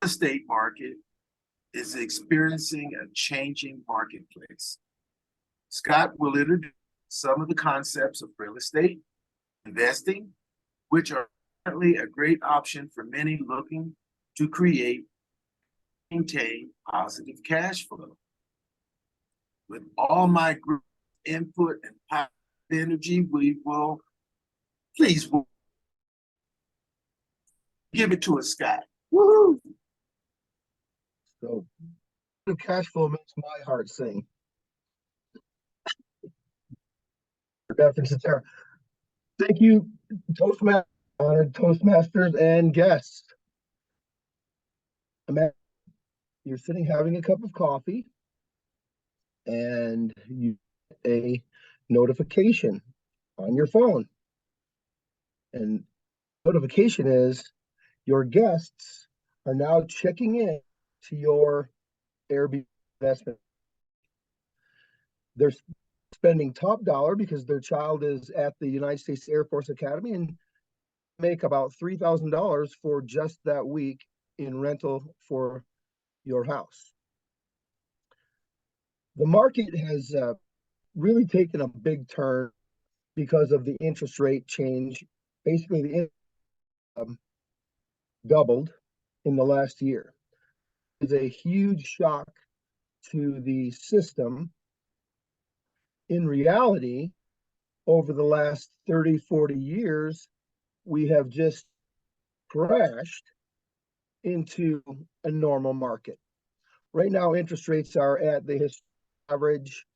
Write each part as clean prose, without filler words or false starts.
estate market is experiencing a changing marketplace. Scott will introduce some of the concepts of real estate investing, which are currently a great option for many looking to create and maintain positive cash flow. With all my group input and positive energy, we will please give it to us, Scott. Woohoo! So the cash flow makes my heart sing. Thank you, Toastmasters, honored Toastmasters and guests. Imagine you're sitting having a cup of coffee and you get a notification on your phone. And notification is your guests are now checking in to your Airbnb investment. They're spending top dollar because their child is at the United States Air Force Academy and make about $3,000 for just that week in rental for your house. The market has really taken a big turn because of the interest rate change. Basically, the doubled in the last year. It's a huge shock to the system. In reality, over the last 30, 40 years, we have just crashed into a normal market. Right now, interest rates are at the historic average,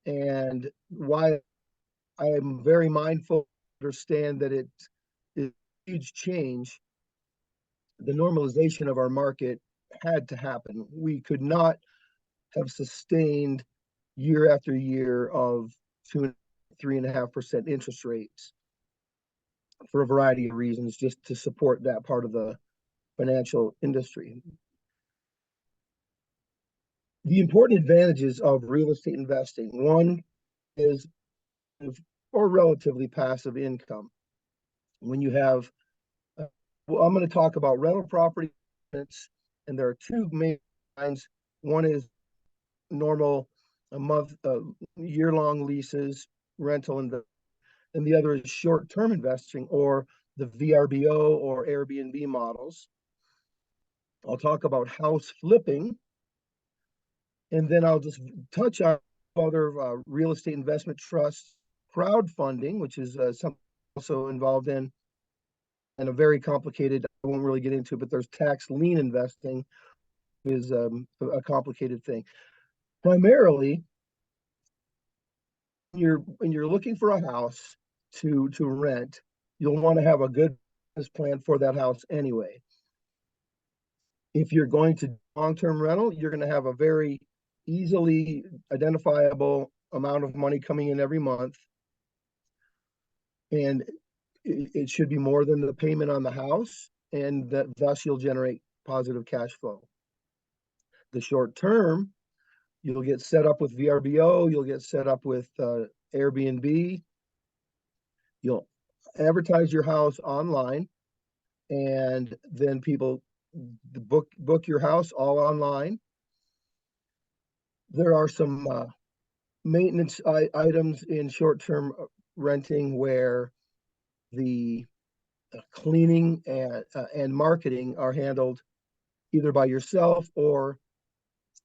and why I am very mindful, understand that it is a huge change. The normalization of our market had to happen. We could not have sustained year after year of 2.5–3.5% interest rates for a variety of reasons, just to support that part of the financial industry. The important advantages of real estate investing: one is or relatively passive income. When you have, well, I'm going to talk about rental property, and there are two main kinds. One is normal year-long leases, rental investment, and the other is short-term investing, or the VRBO or Airbnb models. I'll talk about house flipping, and then I'll just touch on other real estate investment trusts, crowdfunding, which is something also involved in, and a very complicated, I won't really get into it, but there's tax lien investing is a complicated thing. Primarily, when you're looking for a house to rent, you'll want to have a good business plan for that house anyway. If you're going to long-term rental, you're going to have a very easily identifiable amount of money coming in every month, and it should be more than the payment on the house, and thus you'll generate positive cash flow. The short term, you'll get set up with VRBO, you'll get set up with Airbnb, you'll advertise your house online, and then people book your house all online. There are some maintenance items in short-term renting where the cleaning and marketing are handled either by yourself, or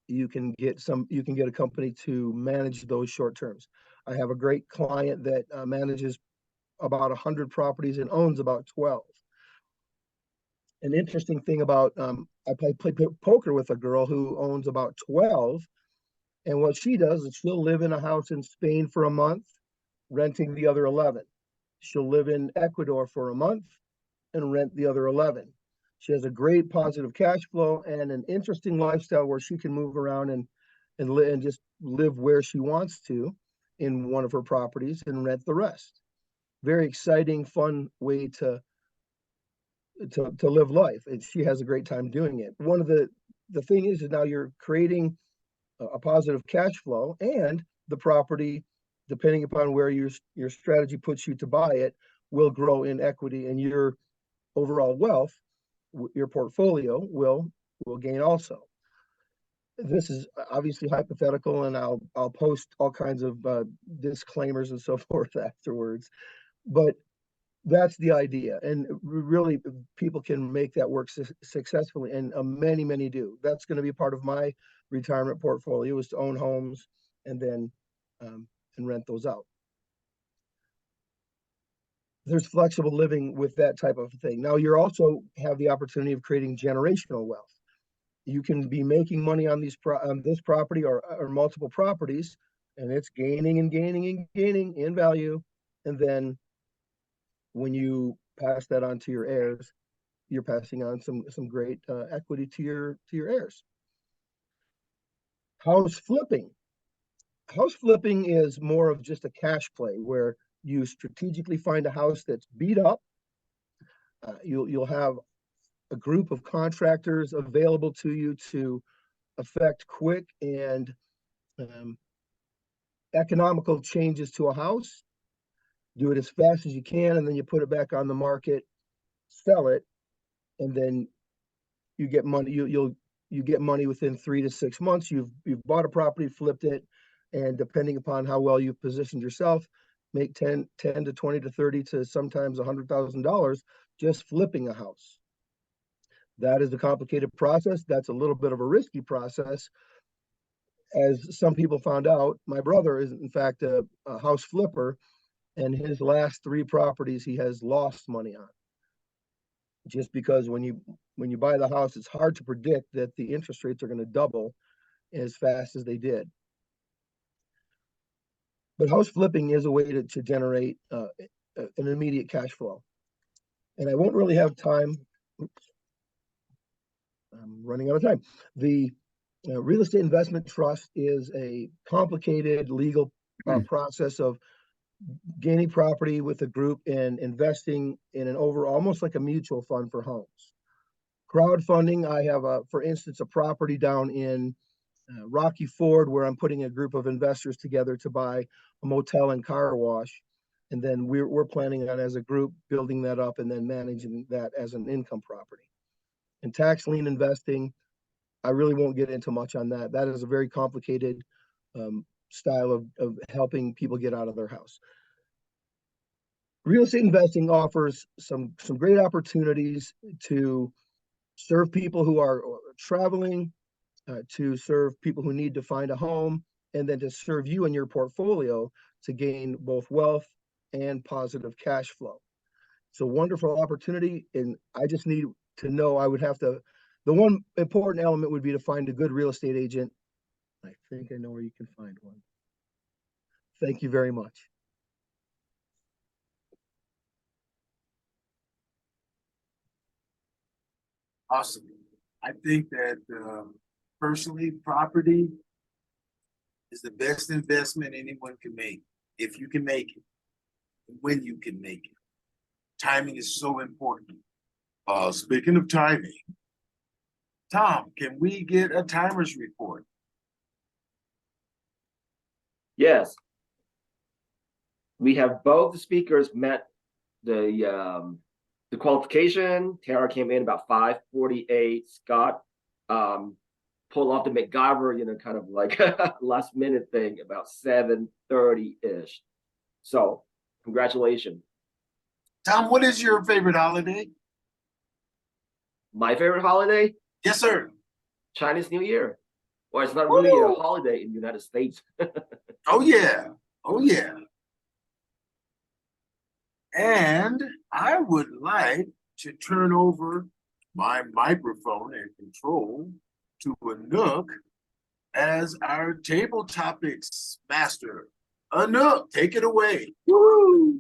you can get a company to manage those short terms. I have a great client that manages about 100 properties and owns about 12. An interesting thing about I play poker with a girl who owns about 12, and what she does is she'll live in a house in Spain for a month, renting the other 11. She'll live in Ecuador for a month and rent the other 11. She has a great positive cash flow and an interesting lifestyle where she can move around and just live where she wants to in one of her properties and rent the rest. Very exciting, fun way to live life. And she has a great time doing it. One of the thing is now you're creating a positive cash flow, and the property, depending upon where your strategy puts you to buy it, will grow in equity, and your overall wealth, your portfolio will will gain also. This is obviously hypothetical, and I'll post all kinds of disclaimers and so forth afterwards. But that's the idea, and really people can make that work successfully, and many do. That's going to be part of my retirement portfolio, is to own homes and then and rent those out. There's flexible living with that type of thing. Now you're also have the opportunity of creating generational wealth. You can be making money on this property or multiple properties, and it's gaining and gaining and gaining in value. And then when you pass that on to your heirs, you're passing on some great equity to your heirs. House flipping. House flipping is more of just a cash play where you strategically find a house that's beat up. You'll have a group of contractors available to you to effect quick and economical changes to a house. Do it as fast as you can, and then you put it back on the market, sell it, and then you get money. You get money within 3 to 6 months. You've bought a property, flipped it, and depending upon how well you've positioned yourself, make 10 to 20 to 30 to sometimes $100,000 just flipping a house. That is a complicated process. That's a little bit of a risky process. As some people found out, my brother is in fact a house flipper, and his last 3 properties he has lost money on. Just because when you buy the house, it's hard to predict that the interest rates are going to double as fast as they did. But house flipping is a way to generate an immediate cash flow. And I won't really have time. Oops, I'm running out of time. The real estate investment trust is a complicated legal process of gaining property with a group and investing in an almost like a mutual fund for homes. Crowdfunding, I have for instance, a property down in Rocky Ford where I'm putting a group of investors together to buy a motel and car wash. And then we're planning on, as a group, building that up and then managing that as an income property. And tax lien investing, I really won't get into much on that. That is a very complicated style of helping people get out of their house. Real estate investing offers some great opportunities to serve people who are traveling, to serve people who need to find a home, and then to serve you and your portfolio to gain both wealth and positive cash flow. It's a wonderful opportunity, and I just need to know the one important element would be to find a good real estate agent. I think I know where you can find one. Thank you very much. Awesome. I think that personally, property is the best investment anyone can make, if you can make it, when you can make it. Timing is so important. Speaking of timing, Tom, can we get a timer's report? Yes. We have both the speakers met the qualification. Tara came in about 5:48. Scott pulled off the MacGyver, kind of like last minute thing about 7:30-ish. So congratulations. Tom, what is your favorite holiday? My favorite holiday? Yes, sir. Chinese New Year. Well, it's not really a holiday in the United States. Oh, yeah. Oh, yeah. And I would like to turn over my microphone and control to Anook as our table topics master. Anook, take it away. Woo!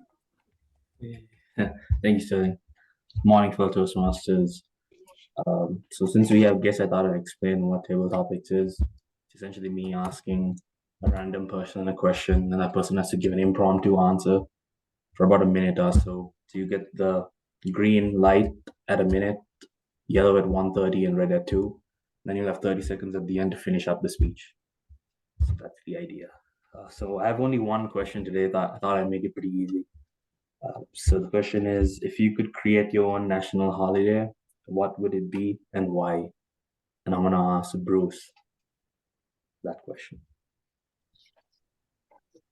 Thank you, Sterling. Morning, fellow Toastmasters. So since we have guests, I thought I'd explain what table topics is. It's essentially me asking a random person a question, and that person has to give an impromptu answer for about a minute or so. So you get the green light at a minute, yellow at 1:30, and red at 2. Then you'll have 30 seconds at the end to finish up the speech. So that's the idea. So I have only one question today. I thought I'd make it pretty easy. So the question is, if you could create your own national holiday, what would it be and why? and I'm gonna ask Bruce that question.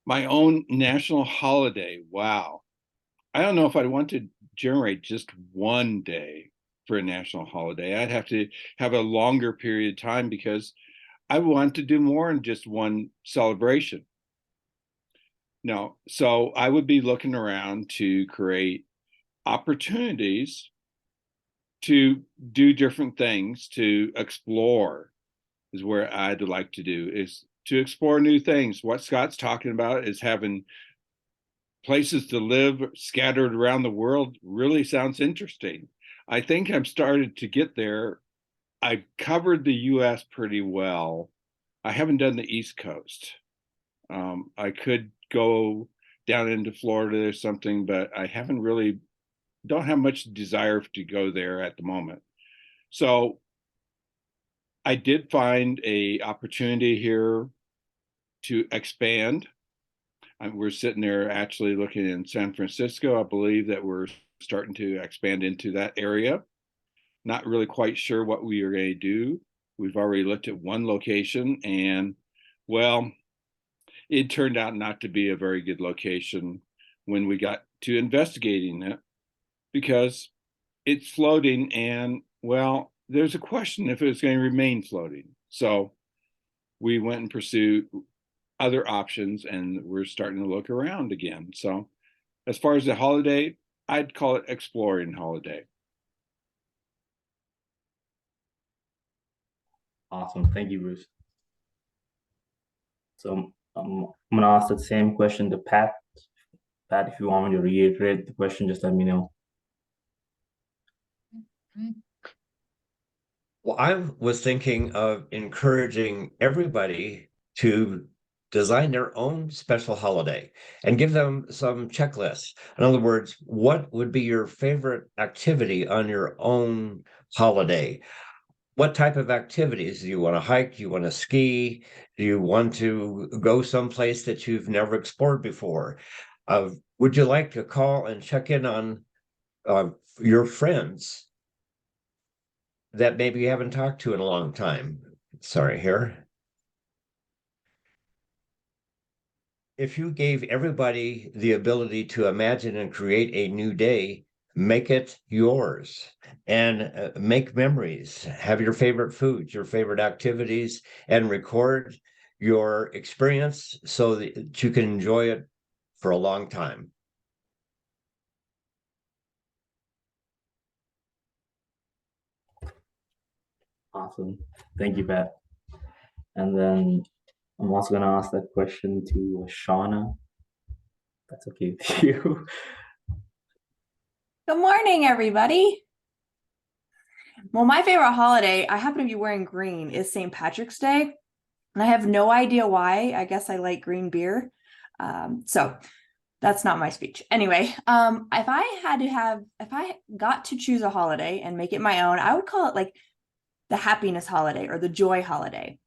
My own national holiday. Wow. I don't know if I'd want to generate just one day for a national holiday. I'd have to have a longer period of time because I want to do more than just one celebration. No, so I would be looking around to create opportunities to do different things, to explore is where I'd like to do, is to explore new things. What Scott's talking about is having places to live scattered around the world really sounds interesting. I think I've started to get there. I've covered the US pretty well. I haven't done the East Coast. I could go down into Florida or something, but I haven't really, don't have much desire to go there at the moment. So I did find a opportunity here to expand. We're sitting there actually looking in San Francisco. I believe that we're starting to expand into that area. Not really quite sure what we are going to do. We've already looked at one location and, well, it turned out not to be a very good location when we got to investigating it because it's floating and, well, there's a question if it's going to remain floating. So we went and pursued other options and we're starting to look around again. So as far as the holiday, I'd call it exploring holiday. Awesome. Thank you, Bruce. So I'm gonna ask the same question to Pat. Pat, if you want me to reiterate the question, just let me know. Well, I was thinking of encouraging everybody to design their own special holiday and give them some checklists. In other words, what would be your favorite activity on your own holiday? What type of activities do you want to hike? Do you want to ski? Do you want to go someplace that you've never explored before? Would you like to call and check in on your friends that maybe you haven't talked to in a long time? Sorry, here. If you gave everybody the ability to imagine and create a new day, make it yours and make memories, have your favorite foods, your favorite activities, and record your experience so that you can enjoy it for a long time. Awesome. Thank you, Pat. And then I'm also gonna ask that question to Shauna. That's okay with you. Good morning, everybody. Well, my favorite holiday, I happen to be wearing green, is St. Patrick's Day. And I have no idea why. I guess I like green beer. So that's not my speech. Anyway, if I got to choose a holiday and make it my own, I would call it like the happiness holiday or the joy holiday.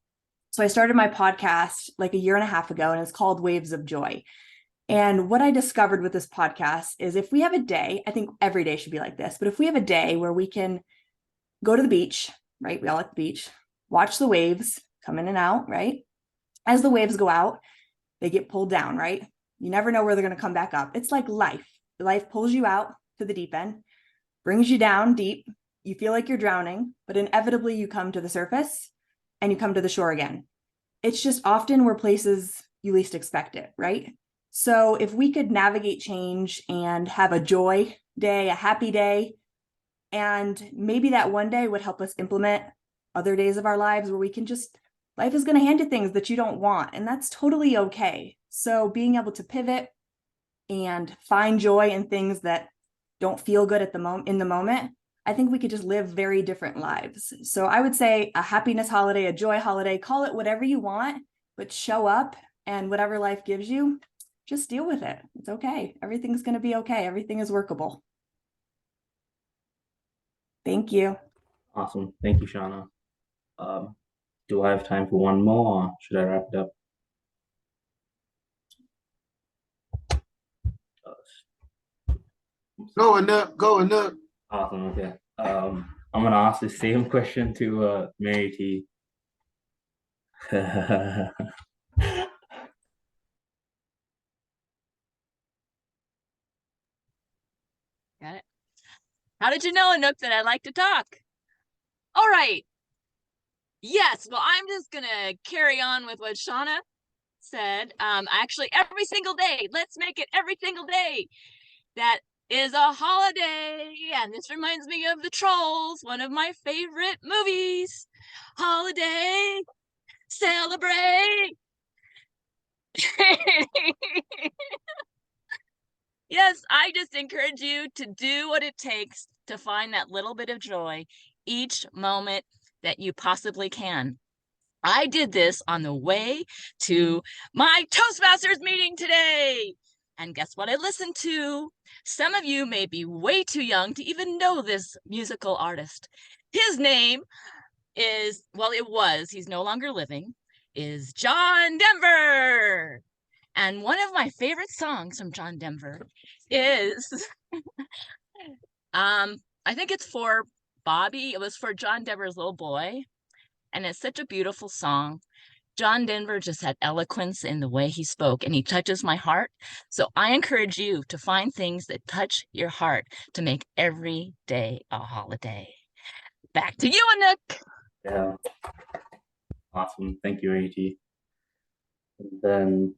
So I started my podcast like a year and a half ago, and it's called Waves of Joy. And what I discovered with this podcast is if we have a day, I think every day should be like this, but if we have a day where we can go to the beach, right? We all like the beach, watch the waves come in and out, right? As the waves go out, they get pulled down, right? You never know where they're going to come back up. It's like life. Life pulls you out to the deep end, brings you down deep. You feel like you're drowning, but inevitably you come to the surface and you come to the shore again. It's just often where places you least expect it, right? So if we could navigate change and have a joy day, a happy day, and maybe that one day would help us implement other days of our lives where we can just, life is going to hand you things that you don't want, and that's totally okay. So being able to pivot and find joy in things that don't feel good at in the moment, I think we could just live very different lives. So I would say a happiness holiday, a joy holiday, call it whatever you want, but show up, and whatever life gives you, just deal with it. It's okay. Everything's going to be okay. Everything is workable. Thank you. Awesome. Thank you, Shauna. Do I have time for one more, or should I wrap it up? Going up, going up. Awesome. Okay. I'm gonna ask the same question to Mary T. Got it. How did you know, Anook, that I like to talk? All right. Yes, well, I'm just gonna carry on with what Shauna said. Actually, every single day, let's make it every single day. That is a holiday. And this reminds me of The Trolls, one of my favorite movies. Holiday, celebrate. Yes, I just encourage you to do what it takes to find that little bit of joy each moment that you possibly can. I did this on the way to my Toastmasters meeting today. And guess what I listened to? Some of you may be way too young to even know this musical artist. His name is, well, it was, he's no longer living, is John Denver. And one of my favorite songs from John Denver is I think it's for Bobby. It was for John Denver's little boy. And it's such a beautiful song. John Denver just had eloquence in the way he spoke, and he touches my heart. So I encourage you to find things that touch your heart to make every day a holiday. Back to you, Anook. Yeah, awesome. Thank you, AT. Then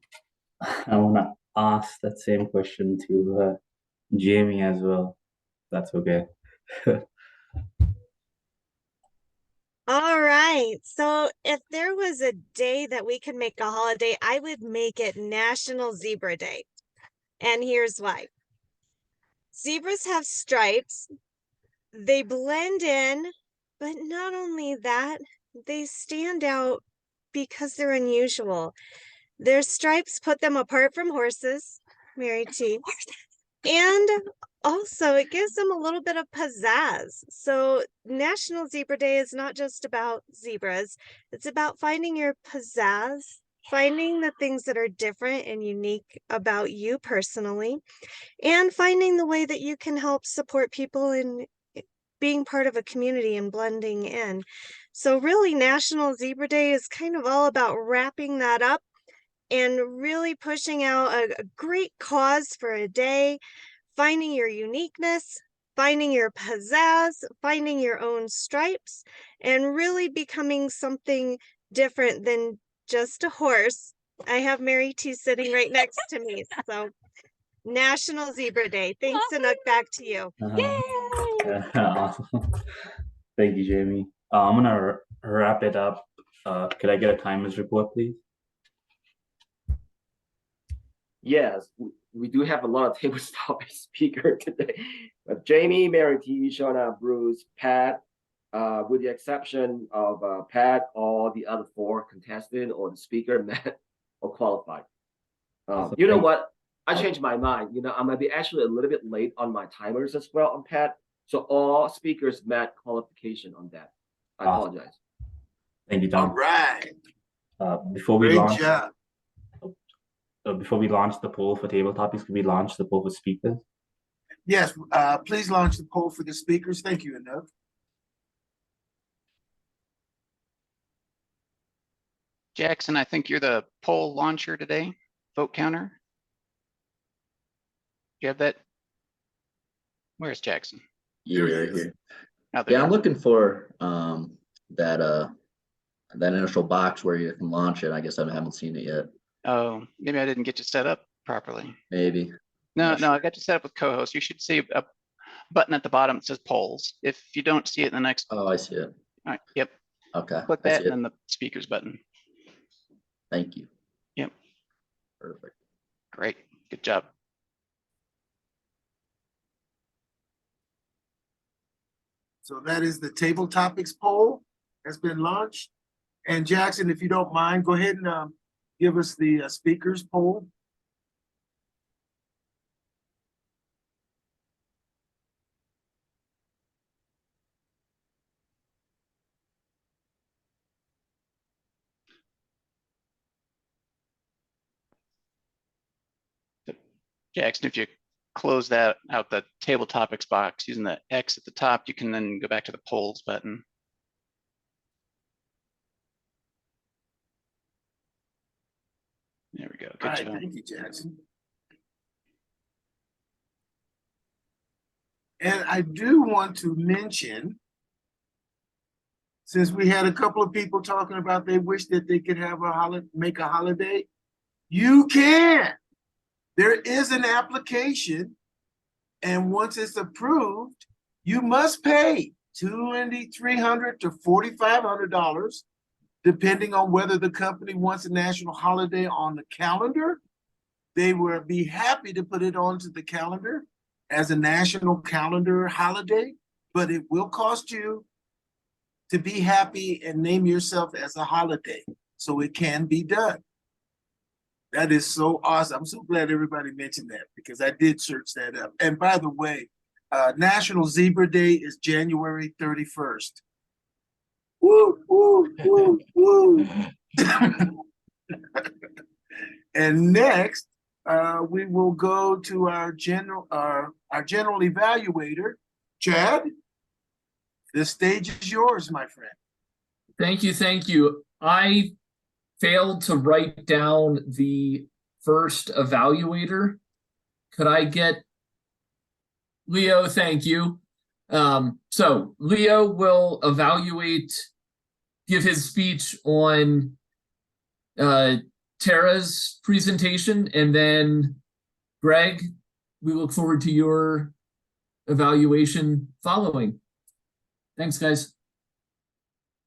I want to ask that same question to Jamie as well. That's okay. All right. So if there was a day that we could make a holiday, I would make it National Zebra Day. And here's why. Zebras have stripes. They blend in, but not only that, they stand out because they're unusual. Their stripes put them apart from horses, Mary T. And also, it gives them a little bit of pizzazz. So, National Zebra Day is not just about zebras, it's about finding your pizzazz, finding the things that are different and unique about you personally, and finding the way that you can help support people in being part of a community and blending in. So, really, National Zebra Day is kind of all about wrapping that up and really pushing out a great cause for a day, finding your uniqueness, finding your pizzazz, finding your own stripes, and really becoming something different than just a horse. I have Mary T sitting right next to me. So, National Zebra Day. Thanks, Anook. Back to you. Awesome. Thank you, Jamie. I'm gonna wrap it up. Could I get a timers report, please? Yes, we do have a lot of table topic speaker today. But Jamie, Mary T, Shauna, Bruce, Pat, with the exception of Pat, all the other four contestants or the speaker met or qualified. You know what? I changed my mind. You know, I'm gonna be actually a little bit late on my timers as well on Pat. So all speakers met qualification on that. I apologize. Thank you, All Tom. right, Before we great launch, job. before we launch the poll for table topics, could we launch the poll for speakers? Yes, please launch the poll for the speakers. Thank you, Anook. Jackson, I think you're the poll launcher today, vote counter. Do you have that? Where's Jackson? There he Yeah, is. here. Oh, there Yeah, you I'm are. looking for that initial box where you can launch it. I guess I haven't seen it yet. Oh, maybe I didn't get you set up properly. Maybe. No, Not no, I sure. got you set up with co-host. You should see a button at the bottom that says polls. If you don't see it in the next, Oh, I see it. all right, yep, Okay, click I that see and it. then the speakers button. Thank you. Yep, Perfect. great, good job. So that is the table topics poll has been launched. And Jackson, if you don't mind, go ahead and give us the speakers poll. Jackson, if you close that out, the table topics box, using the X at the top, you can then go back to the polls button. There we go. All Good right, job. thank you, Jackson. And I do want to mention, since we had a couple of people talking about they wish that they could have make a holiday, you can. There is an application, and once it's approved, you must pay $2,300 to $4,500, depending on whether the company wants a national holiday on the calendar. They will be happy to put it onto the calendar as a national calendar holiday, but it will cost you to be happy and name yourself as a holiday. So it can be done. That is so awesome. I'm so glad everybody mentioned that because I did search that up. And by the way, National Zebra Day is January 31st. Woo, woo, woo, woo. And next, we will go to our general evaluator, Chad. The stage is yours, my friend. Thank you, thank you. I failed to write down the first evaluator. Could I get Leo? Thank you. So Leo will give his speech on Tara's presentation, and then Greg, we look forward to your evaluation following. Thanks, guys.